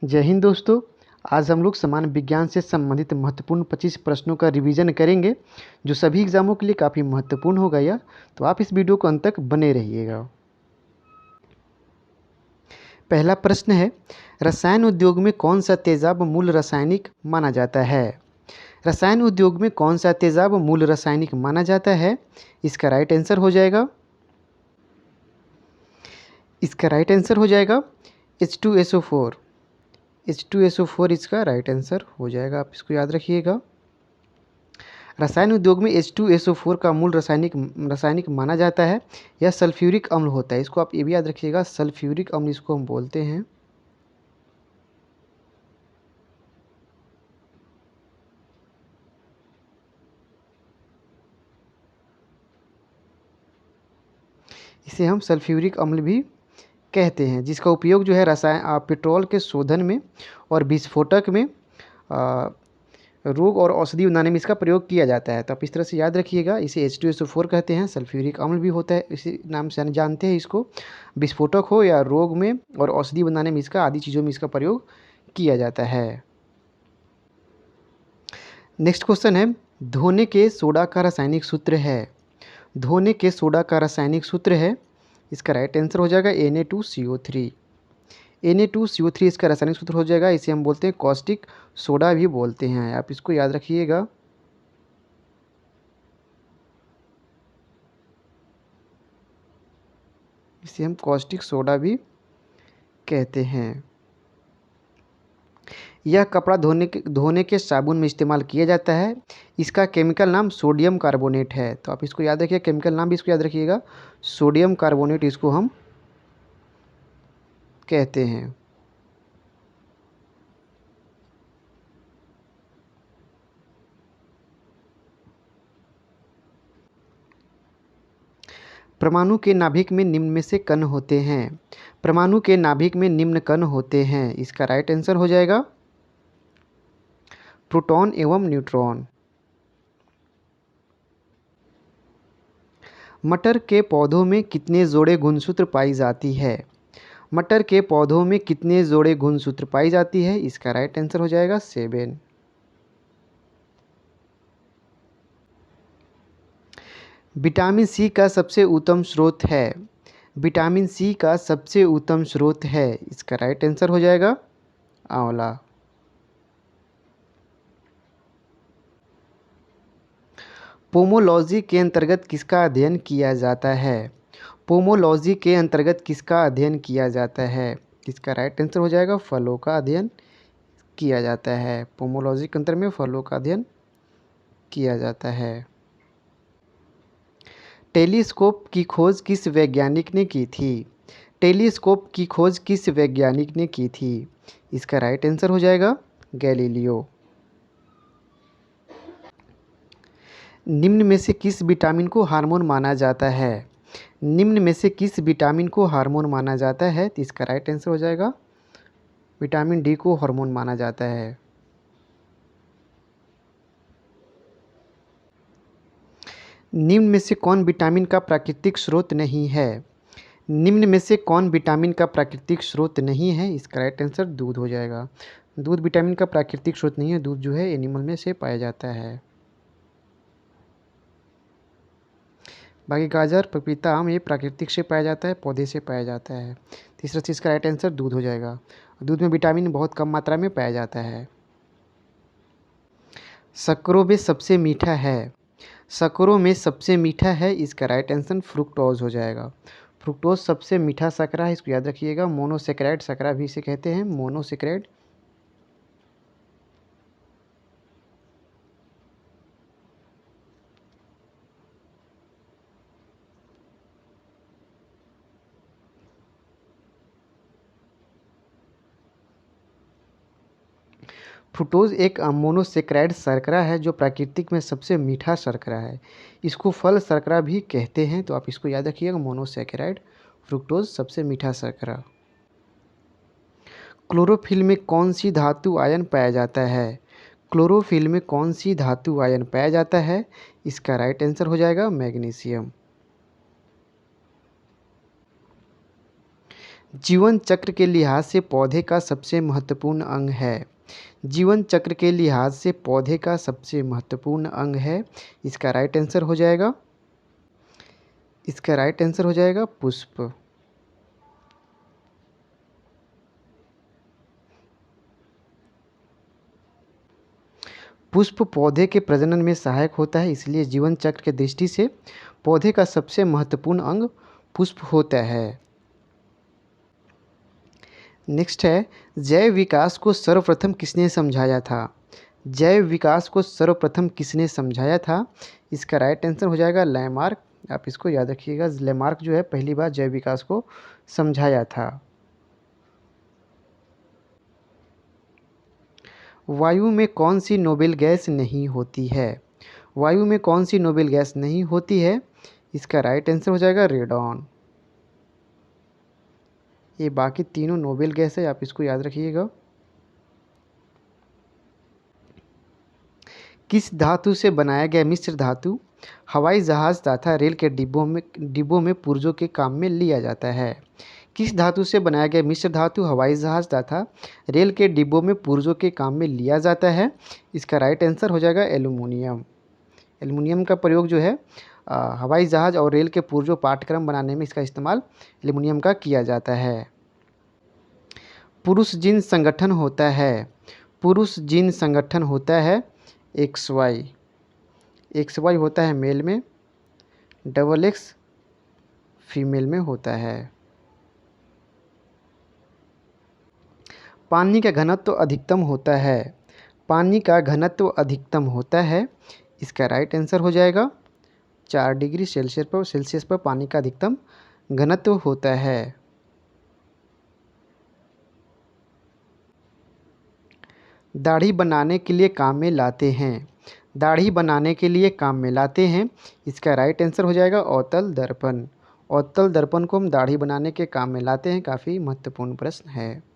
जय हिंद दोस्तों। आज हम लोग समान विज्ञान से संबंधित महत्वपूर्ण 25 प्रश्नों का रिवीजन करेंगे जो सभी एग्जामों के लिए काफ़ी महत्वपूर्ण होगा। यह तो आप इस वीडियो को अंत तक बने रहिएगा। पहला प्रश्न है, रसायन उद्योग में कौन सा तेजाब मूल रासायनिक माना जाता है? रसायन उद्योग में कौन सा तेजाब मूल रासायनिक माना जाता है? इसका राइट आंसर हो जाएगा H2SO4। H2SO4 इसका राइट आंसर हो जाएगा, आप इसको याद रखिएगा। रसायन उद्योग में H2SO4 का मूल रासायनिक माना जाता है। यह सल्फ्यूरिक अम्ल होता है, इसको आप ये भी याद रखिएगा, सल्फ्यूरिक अम्ल इसको हम बोलते हैं। इसे हम सल्फ्यूरिक अम्ल भी कहते हैं, जिसका उपयोग जो है पेट्रोल के शोधन में और विस्फोटक में रोग और औषधि बनाने में इसका प्रयोग किया जाता है। तो आप इस तरह से याद रखिएगा, इसे H2SO4 कहते हैं, सल्फ्यूरिक अम्ल भी होता है, इसी नाम से जानते हैं इसको। विस्फोटक हो या रोग में और औषधि बनाने में इसका आदि चीज़ों में इसका प्रयोग किया जाता है। नेक्स्ट क्वेश्चन है, धोने के सोडा का रासायनिक सूत्र है। धोने के सोडा का रासायनिक सूत्र है, इसका राइट आंसर हो जाएगा Na2CO3। Na2CO3 इसका रासायनिक सूत्र हो जाएगा। इसे हम बोलते हैं कॉस्टिक सोडा भी बोलते हैं, आप इसको याद रखिएगा। इसे हम कॉस्टिक सोडा भी कहते हैं। यह कपड़ा धोने के साबुन में इस्तेमाल किया जाता है। इसका केमिकल नाम सोडियम कार्बोनेट है, तो आप इसको याद रखिए, केमिकल नाम भी इसको याद रखिएगा, सोडियम कार्बोनेट इसको हम कहते हैं। परमाणु के नाभिक में निम्न में से कण होते हैं। परमाणु के नाभिक में निम्न कण होते हैं, इसका राइट आंसर हो जाएगा प्रोटॉन एवं न्यूट्रॉन। मटर के पौधों में कितने जोड़े गुणसूत्र पाई जाती है? मटर के पौधों में कितने जोड़े गुणसूत्र पाई जाती है? इसका राइट आंसर हो जाएगा 7। विटामिन सी का सबसे उत्तम स्रोत है। विटामिन सी का सबसे उत्तम स्रोत है, इसका राइट आंसर हो जाएगा आंवला। पोमोलॉजी के अंतर्गत किसका अध्ययन किया जाता है? पोमोलॉजी के अंतर्गत किसका अध्ययन किया जाता है? इसका राइट आंसर हो जाएगा फलों का अध्ययन किया जाता है। पोमोलॉजी के अंतर्गत में फलों का अध्ययन किया जाता है। टेलीस्कोप की खोज किस वैज्ञानिक ने की थी? टेलीस्कोप की खोज किस वैज्ञानिक ने की थी? इसका राइट आंसर हो जाएगा गैलीलियो। निम्न में से किस विटामिन को हार्मोन माना जाता है? निम्न में से किस विटामिन को हार्मोन माना जाता है? तो इसका राइट आंसर हो जाएगा विटामिन डी को हार्मोन माना जाता है। निम्न में से कौन विटामिन का प्राकृतिक स्रोत नहीं है? निम्न में से कौन विटामिन का प्राकृतिक स्रोत नहीं है? इसका राइट आंसर दूध हो जाएगा। दूध विटामिन का प्राकृतिक स्रोत नहीं है, दूध जो है एनिमल में से पाया जाता है। बाकी गाजर, पपीता, आम ये प्राकृतिक से पाया जाता है, पौधे से पाया जाता है। तीसरा चीज़ का राइट आंसर दूध हो जाएगा। दूध में विटामिन बहुत कम मात्रा में पाया जाता है। शक्करों में सबसे मीठा है। शक्करों में सबसे मीठा है, इसका राइट आंसर फ्रुक्टोज हो जाएगा। फ्रुक्टोज सबसे मीठा शर्करा है, इसको याद रखिएगा। मोनोसेक्राइड शर्करा भी इसे कहते हैं, मोनोसेक्राइड। फ्रुक्टोज एक मोनोसेक्राइड शर्करा है जो प्राकृतिक में सबसे मीठा शर्करा है। इसको फल शर्करा भी कहते हैं, तो आप इसको याद रखिएगा, मोनोसेक्राइड फ्रुक्टोज सबसे मीठा शर्करा। क्लोरोफिल में कौन सी धातु आयन पाया जाता है? क्लोरोफिल में कौन सी धातु आयन पाया जाता है? इसका राइट आंसर हो जाएगा मैग्नीशियम। जीवन चक्र के लिहाज से पौधे का सबसे महत्वपूर्ण अंग है। जीवन चक्र के लिहाज से पौधे का सबसे महत्वपूर्ण अंग है। इसका राइट आंसर हो जाएगा पुष्प। पुष्प पौधे के प्रजनन में सहायक होता है, इसलिए जीवन चक्र के दृष्टि से पौधे का सबसे महत्वपूर्ण अंग पुष्प होता है। नेक्स्ट है, जैव विकास को सर्वप्रथम किसने समझाया था? जैव विकास को सर्वप्रथम किसने समझाया था? इसका राइट आंसर हो जाएगा लैमार्क। आप इसको याद रखिएगा, लैमार्क जो है पहली बार जैव विकास को समझाया था। वायु में कौन सी नोबेल गैस नहीं होती है? वायु में कौन सी नोबेल गैस नहीं होती है? इसका राइट आंसर हो जाएगा रेडॉन। ये बाकी तीनों नोबेल गैस है, आप इसको याद रखिएगा। किस धातु से बनाया गया मिश्र धातु हवाई जहाज़ तथा रेल के डिब्बों में पुर्जों के काम में लिया जाता है? किस धातु से बनाया गया मिश्र धातु हवाई जहाज़ तथा रेल के डिब्बों में पुर्जों के काम में लिया जाता है? इसका राइट आंसर हो जाएगा एल्युमिनियम। एल्युमिनियम का प्रयोग जो है हवाई जहाज़ और रेल के पुर्जों पाठ्यक्रम बनाने में इसका इस्तेमाल एल्युमिनियम का किया जाता है। पुरुष जिन संगठन होता है, पुरुष जिन संगठन होता है XY। XY होता है मेल में, XX फीमेल में होता है। पानी का घनत्व अधिकतम होता है, पानी का घनत्व अधिकतम होता है। इसका राइट आंसर हो जाएगा 4 डिग्री सेल्सियस पर पानी का अधिकतम घनत्व होता है। दाढ़ी बनाने के लिए काम में लाते हैं, दाढ़ी बनाने के लिए काम में लाते हैं। इसका राइट आंसर हो जाएगा अवतल दर्पण। अवतल दर्पण को हम दाढ़ी बनाने के काम में लाते हैं। काफ़ी महत्वपूर्ण प्रश्न है।